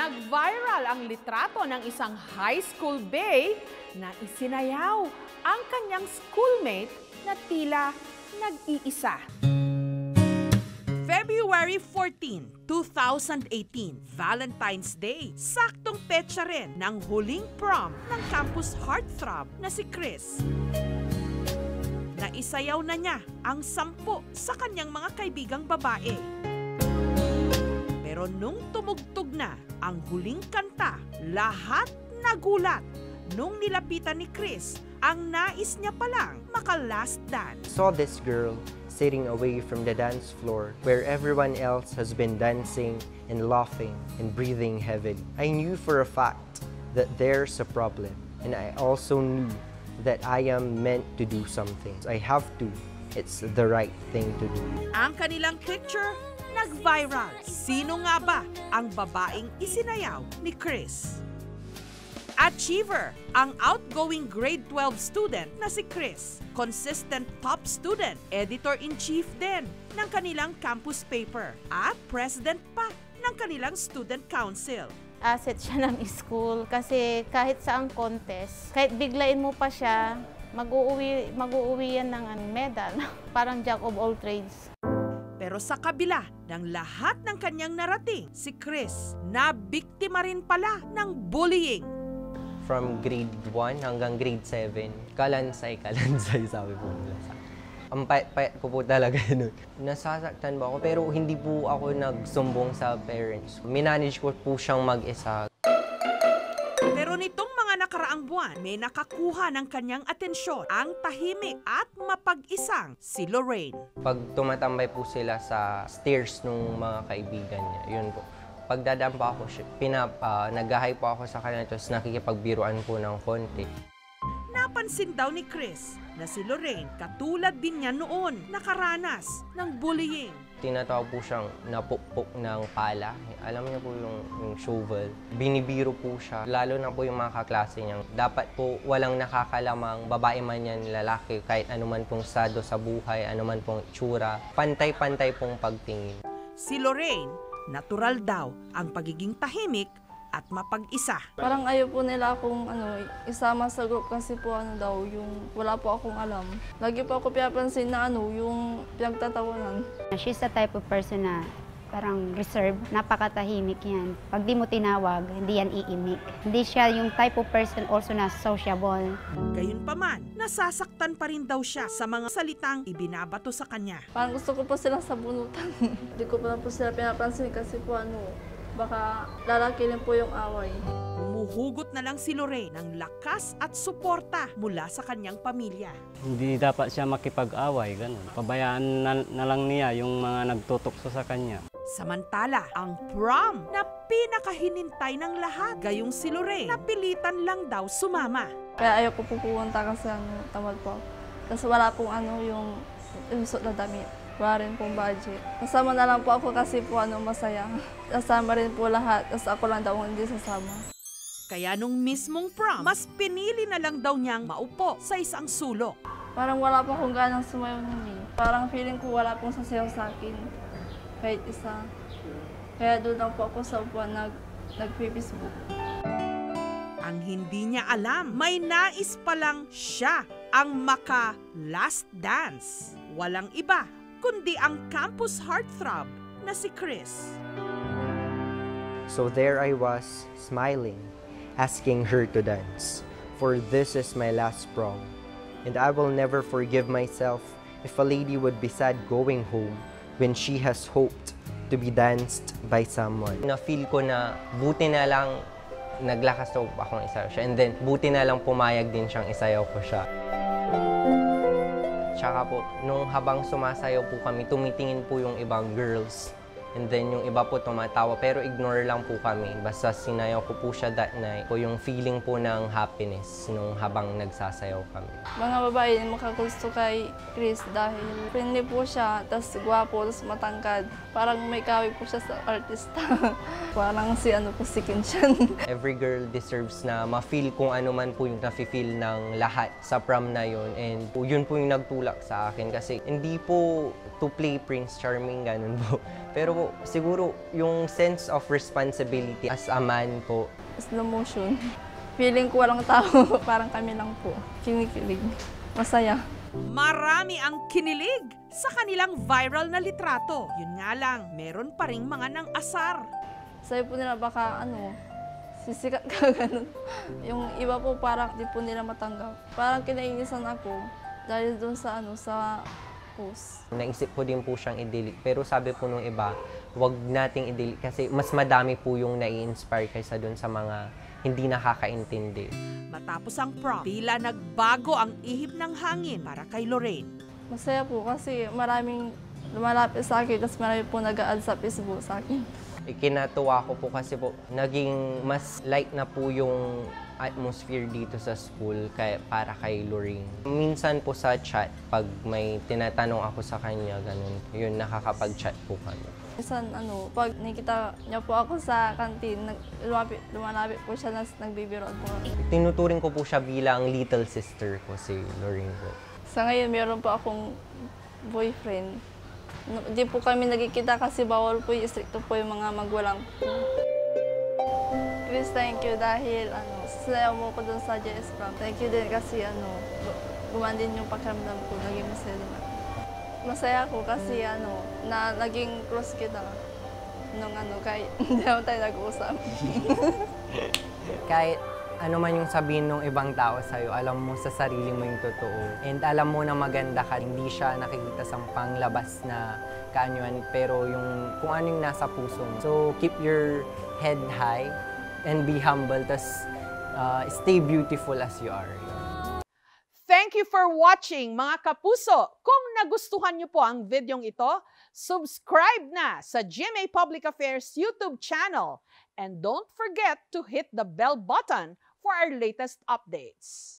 Nag-viral ang litrato ng isang high school bae na isinayaw ang kanyang schoolmate na tila nag-iisa. February 14, 2018, Valentine's Day. Saktong petsa rin ng huling prom ng campus heartthrob na si Chris. Naisayaw na niya ang 10 sa kanyang mga kaibigang babae. Pero nung tumugtog na ang huling kanta, lahat nagulat nung nilapitan ni Chris ang nais niya palang maka-last dance. Saw this girl sitting away from the dance floor where everyone else has been dancing and laughing and breathing heavily. I knew for a fact that there's a problem, and I also knew that I am meant to do something. I have to. It's the right thing to do. Ang kanilang picture nag-viral. Sino nga ba ang babaeng isinayaw ni Chris? Achiever, ang outgoing grade 12 student na si Chris. Consistent top student, editor-in-chief din ng kanilang campus paper at president pa ng kanilang student council. Asset siya ng school kasi kahit saang contest, kahit biglain mo pa siya, mag-uuwi yan ng medal. Parang jack of all trades. Pero sa kabila ng lahat ng kanyang narating, si Chris nabiktima rin pala ng bullying. From grade 1 hanggang grade 7, kalansay sabi po nila sa akin. Ang payat ko po talaga nun. Nasasaktan ba ako? Pero hindi po ako nagsumbong sa parents. Minanage ko po siyang mag-isa. Pero nitong mga nakaraang buwan, may nakakuha ng kanyang atensyon ang tahimik at mapag-isang si Lorraine. Pag tumatambay po sila sa stairs ng mga kaibigan niya, yun po. Pagdadaan pa ako, nag-hi po ako sa kanila, tapos nakikipagbiruan po ng konti. Napansin daw ni Chris na si Lorraine, katulad din niya noon, nakaranas ng bullying. Tinatawag po siyang napukpok ng pala. Alam niyo po yung shovel. Binibiro po siya, lalo na po yung mga kaklase niya. Dapat po walang nakakalamang, babae man yan, lalaki, kahit anuman pong estado sa buhay, anuman pong itsura. Pantay-pantay pong pagtingin. Si Lorraine, natural daw ang pagiging tahimik at mapag-isa. Parang ayaw po nila akong isama sa group kasi po yung wala po akong alam. Lagi po ako pinapansin na yung pinagtatawanan. She's the type of person na parang reserved, napakatahimik yan. Pag di mo tinawag, hindi yan iimik. Hindi siya yung type of person also na sociable. Gayunpaman, nasasaktan pa rin daw siya sa mga salitang ibinabato sa kanya. Parang gusto ko po silang sabunutan. Hindi ko pa po sila pinapansin kasi po baka lalaki rin po yung away. Humuhugot na lang si Lorraine ng lakas at suporta mula sa kanyang pamilya. Hindi dapat siya makipag-away, ganun. Pabayaan na lang niya yung mga nagtutukso sa kanya. Samantala, ang prom na pinakahinintay ng lahat, gayong si Lorraine, napilitan lang daw sumama. Kaya ayaw ko po pumunta kasi tamad po. Kasi wala pong yung suot na damit. Wala rin pong budget. Kasama na lang po ako kasi po masaya. Kasama rin po lahat, tapos ako lang daw hindi sasama. Kaya nung mismong prom, mas pinili na lang daw niyang maupo sa isang sulok. Parang wala pa akong ganang sumayaw nun Parang feeling ko wala pong sasayaw sa akin. Kahit isa. Kaya doon lang po ako sa upuan nag-Facebook. Ang hindi niya alam, may nais palang siya ang maka-last dance. Walang iba kundi ang campus heartthrob na si Chris. So there I was, smiling, asking her to dance. For this is my last prom. And I will never forgive myself if a lady would be sad going home when she has hoped to be danced by someone. Na-feel ko na buti na lang naglakas na akong isayaw siya. And then buti na lang pumayag din siyang isayaw ko siya. Tsaka po, nung habang sumasayaw po kami, tumitingin po yung ibang girls. And then yung iba po tumatawa, pero ignore lang po kami. Basta sinayaw ko po siya that night. Po yung feeling po ng happiness nung habang nagsasayaw kami. Mga babae makagusto kay Chris dahil friendly po siya, tas gwapo, tas matangkad. Parang may kawi po siya sa artista. Parang si Kinchan. Every girl deserves na ma-feel kung ano man po yung nafe-feel ng lahat sa prom na yun. And yun po yung nagtulak sa akin kasi hindi po to play Prince Charming, ganun po. Pero po po, siguro yung sense of responsibility as a man po. Slow motion. Feeling ko walang tao, parang kami lang po. Kinikilig. Masaya. Marami ang kinilig sa kanilang viral na litrato. Yun nga lang, meron pa ring mga nang asar. Sabi po nila baka sisikat ka ganun. Yung iba po parang di po nila matanggap. Parang kinainisan ako dahil doon sa sa post. Naisip ko din po siyang i-delete. Pero sabi po nung iba, wag nating i-delete kasi mas madami po yung nai-inspire kaysa doon sa mga hindi nakakaintindi. Matapos ang prom, tila nagbago ang ihip ng hangin para kay Lorraine. Masaya po kasi maraming lumalapit sa akin tapos marami po nag-a-add sa Facebook sa akin. Kinatuwa ko po kasi po naging mas light na po yung atmosphere dito sa school para kay Lorraine. Minsan po sa chat, pag may tinatanong ako sa kanya, ganun, yun, nakakapag-chat po kami. Minsan, pag nakita niya po ako sa kantin, lumalapit po siya na nagbibiroan po. Tinuturing ko po siya bilang little sister ko, si Lorraine po. Sa ngayon, meron po akong boyfriend. Hindi po kami nagkikita kasi bawal po yung stricto po yung mga magwalang. Chris, thank you dahil sasayaw mo ko dun sa JS Prom. Thank you din kasi gumaan din yung pakiramdam ko, naging masaya din ako. Masaya ako kasi na naging close kita nung kahit hindi naman tayo nag-uusap. Kahit ano man yung sabihin ng ibang tao sa'yo, alam mo sa sarili mo yung totoo. And alam mo na maganda ka, hindi siya nakikita sa panglabas na kaanyuan, pero yung kung ano yung nasa puso mo. So keep your head high and be humble, tas stay beautiful as you are. Thank you for watching, mga kapuso. Kung nagustuhan niyo po ang videong ito, subscribe na sa GMA Public Affairs YouTube channel. And don't forget to hit the bell button for our latest updates.